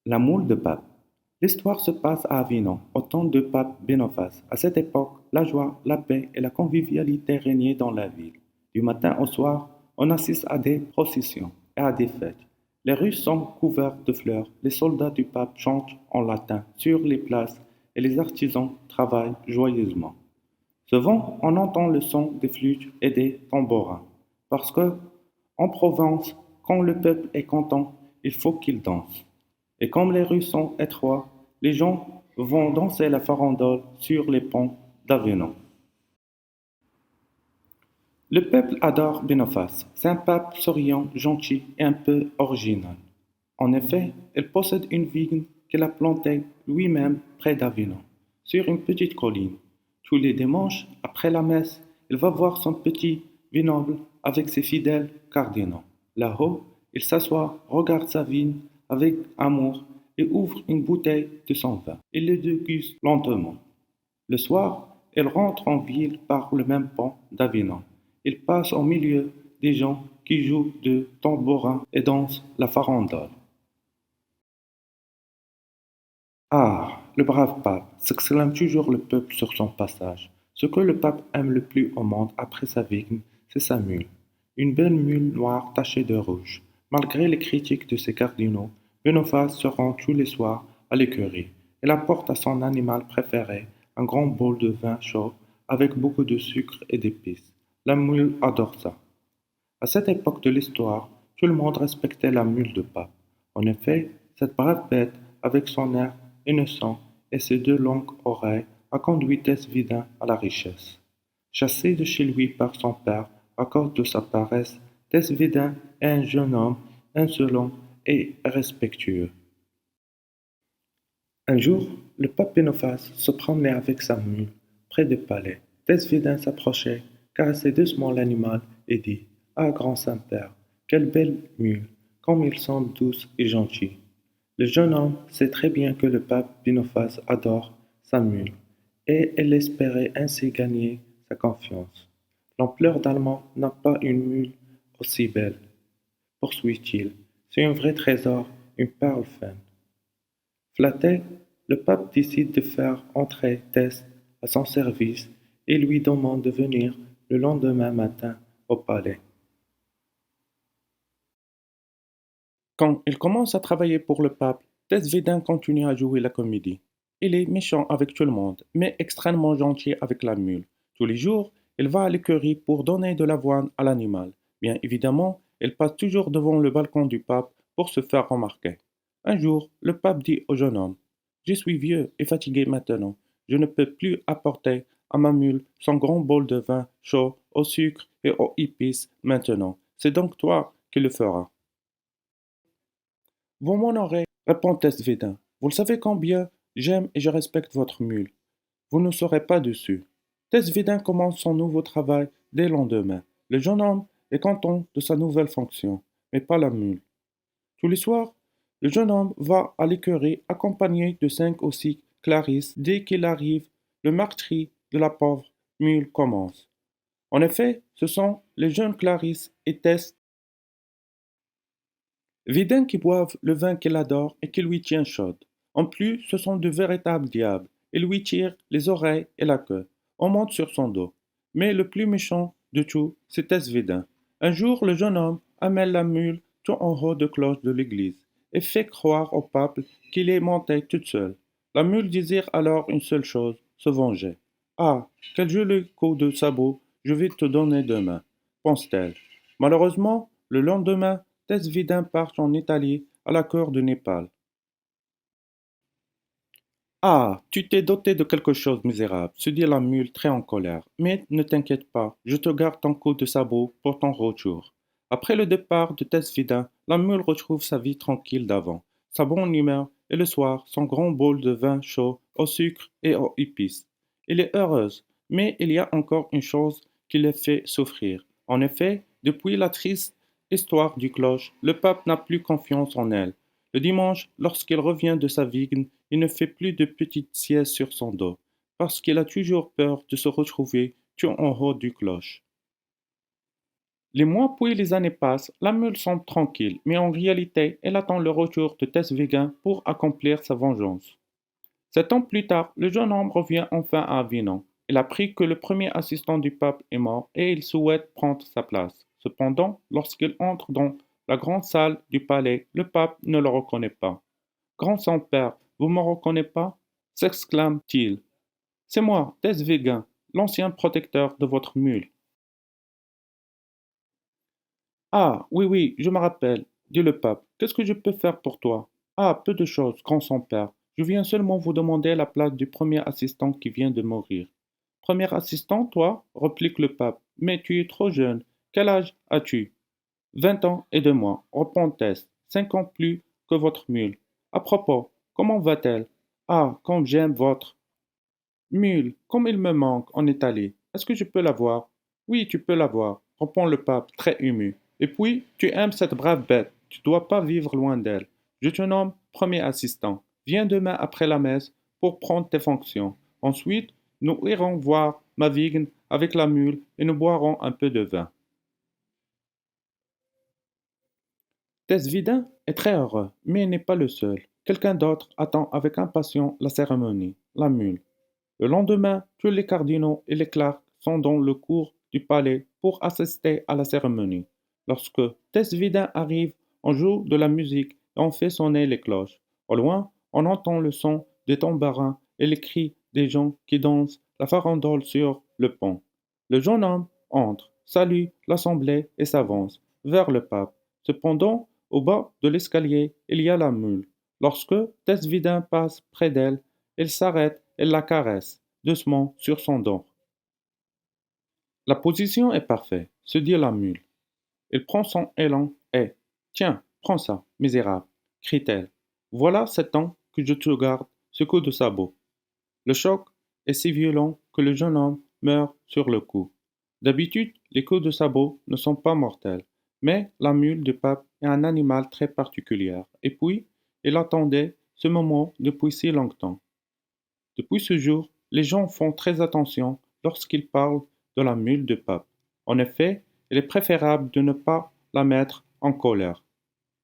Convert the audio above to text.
La moule de pape. L'histoire se passe à Avignon, au temps de pape Boniface. À cette époque, la joie, la paix et la convivialité régnaient dans la ville. Du matin au soir, on assiste à des processions et à des fêtes. Les rues sont couvertes de fleurs, les soldats du pape chantent en latin sur les places et les artisans travaillent joyeusement. Souvent, on entend le son des flûtes et des tambourins, parce que, en Provence, quand le peuple est content, il faut qu'il danse. Et comme les rues sont étroites, les gens vont danser la farandole sur les ponts d'Avignon. Le peuple adore Boniface. C'est un pape souriant, gentil et un peu original. En effet, il possède une vigne qu'il a plantée lui-même près d'Avignon, sur une petite colline. Tous les dimanches, après la messe, il va voir son petit vignoble avec ses fidèles cardinaux. Là-haut, il s'assoit, regarde sa vigne avec amour et ouvre une bouteille de son vin. Il le déguste lentement. Le soir, il rentre en ville par le même pont d'Avignon. Il passe au milieu des gens qui jouent de tambourins et dansent la farandole. Ah, le brave pape s'exclame toujours le peuple sur son passage. Ce que le pape aime le plus au monde après sa vigne, c'est sa mule. Une belle mule noire tachée de rouge. Malgré les critiques de ses cardinaux, Boniface se rend tous les soirs à l'écurie. Il apporte à son animal préféré un grand bol de vin chaud avec beaucoup de sucre et d'épices. La mule adore ça. À cette époque de l'histoire, tout le monde respectait la mule de pape. En effet, cette brave bête, avec son air innocent et ses deux longues oreilles, a conduit Tess-Vidin à la richesse. Chassé de chez lui par son père à cause de sa paresse, Tess-Vidin est un jeune homme insolent et respectueux. Un jour, le pape Boniface se promenait avec sa mule près du palais. Tess-Vidin s'approchait, caressait doucement l'animal et dit: Ah, grand Saint-Père, quelle belle mule, comme ils sont douces et gentils. Le jeune homme sait très bien que le pape Boniface adore sa mule, et elle espérait ainsi gagner sa confiance. L'empereur d'Allemand n'a pas une mule aussi belle, poursuit-il. C'est un vrai trésor, une perle fine. Flatté, le pape décide de faire entrer Tess à son service et lui demande de venir le lendemain matin au palais. Quand il commence à travailler pour le pape, Tess Vedin continue à jouer la comédie. Il est méchant avec tout le monde, mais extrêmement gentil avec la mule. Tous les jours, il va à l'écurie pour donner de l'avoine à l'animal. Bien évidemment, il passe toujours devant le balcon du pape pour se faire remarquer. Un jour, le pape dit au jeune homme: Je suis vieux et fatigué maintenant. Je ne peux plus apporter à ma mule son grand bol de vin chaud au sucre et aux épices maintenant. C'est donc toi qui le feras. Vous m'honorez, répond Test-Védin. Vous le savez combien j'aime et je respecte votre mule. Vous ne serez pas dessus. Test-Védin commence son nouveau travail dès le lendemain. Le jeune homme est content de sa nouvelle fonction, mais pas la mule. Tous les soirs, le jeune homme va à l'écurie accompagné de 5 ou 6 clarisses. Dès qu'il arrive, le meurtrier de la pauvre mule commence. En effet, ce sont les jeunes clarisses et Tess Vidin qui boivent le vin qu'il adore et qui lui tient chaude. En plus, ce sont de véritables diables. Ils lui tirent les oreilles et la queue. On monte sur son dos. Mais le plus méchant de tout, c'était Svedin. Un jour, le jeune homme amène la mule tout en haut de cloche de l'église et fait croire au pape qu'il est monté toute seule. La mule désire alors une seule chose, se venger. Ah, quel joli coup de sabot je vais te donner demain, pense-t-elle. Malheureusement, le lendemain, Tess Vidin part en Italie, à la cour du Népal. Ah, tu t'es doté de quelque chose, misérable, se dit la mule très en colère. Mais ne t'inquiète pas, je te garde ton coup de sabot pour ton retour. Après le départ de Tess Vidin, la mule retrouve sa vie tranquille d'avant, sa bonne humeur et le soir, son grand bol de vin chaud au sucre et aux épices. Elle est heureuse, mais il y a encore une chose qui la fait souffrir. En effet, depuis la triste histoire du cloche, le pape n'a plus confiance en elle. Le dimanche, lorsqu'il revient de sa vigne, il ne fait plus de petites siestes sur son dos, parce qu'il a toujours peur de se retrouver tout en haut du cloche. Les mois puis les années passent, la mule semble tranquille, mais en réalité, elle attend le retour de Tesvigin pour accomplir sa vengeance. 7 ans plus tard, le jeune homme revient enfin à Avignon. Il apprit que le premier assistant du pape est mort et il souhaite prendre sa place. Cependant, lorsqu'il entre dans la grande salle du palais, le pape ne le reconnaît pas. Grand Saint-Père, vous ne me reconnaissez pas s'exclame-t-il. C'est moi, Tesvigin, l'ancien protecteur de votre mule. Ah, oui, oui, je me rappelle, dit le pape. Qu'est-ce que je peux faire pour toi? Ah, peu de choses, grand Saint-Père. Je viens seulement vous demander la place du premier assistant qui vient de mourir. Premier assistant, toi? Réplique le pape. Mais tu es trop jeune. Quel âge as-tu? 20 ans et 2 mois, répond Tess. 5 ans plus que votre mule. À propos, comment va-t-elle? Ah, comme j'aime votre mule, comme il me manque en Italie. Est-ce que je peux la voir? Oui, tu peux la voir, répond le pape, très ému. Et puis, tu aimes cette brave bête, tu ne dois pas vivre loin d'elle. Je te nomme premier assistant. Viens demain après la messe pour prendre tes fonctions. Ensuite, nous irons voir ma vigne avec la mule et nous boirons un peu de vin. Tesvidin est très heureux, mais il n'est pas le seul. Quelqu'un d'autre attend avec impatience la cérémonie, la mule. Le lendemain, tous les cardinaux et les clercs sont dans le cour du palais pour assister à la cérémonie. Lorsque Tesvidin arrive, on joue de la musique et on fait sonner les cloches. Au loin, on entend le son des tambourins et les cris des gens qui dansent la farandole sur le pont. Le jeune homme entre, salue l'assemblée et s'avance vers le pape. Cependant, au bas de l'escalier, il y a la mule. Lorsque Tesvidin passe près d'elle, il s'arrête et la caresse doucement sur son dos. La position est parfaite, se dit la mule. Il prend son élan et tiens, prends ça, misérable, crie-t-elle. Voilà 7 ans que je te garde ce coup de sabot. Le choc est si violent que le jeune homme meurt sur le coup. D'habitude, les coups de sabot ne sont pas mortels, mais la mule du pape est un animal très particulier. Et puis, il attendait ce moment depuis si longtemps. Depuis ce jour, les gens font très attention lorsqu'ils parlent de la mule du pape. En effet, il est préférable de ne pas la mettre en colère.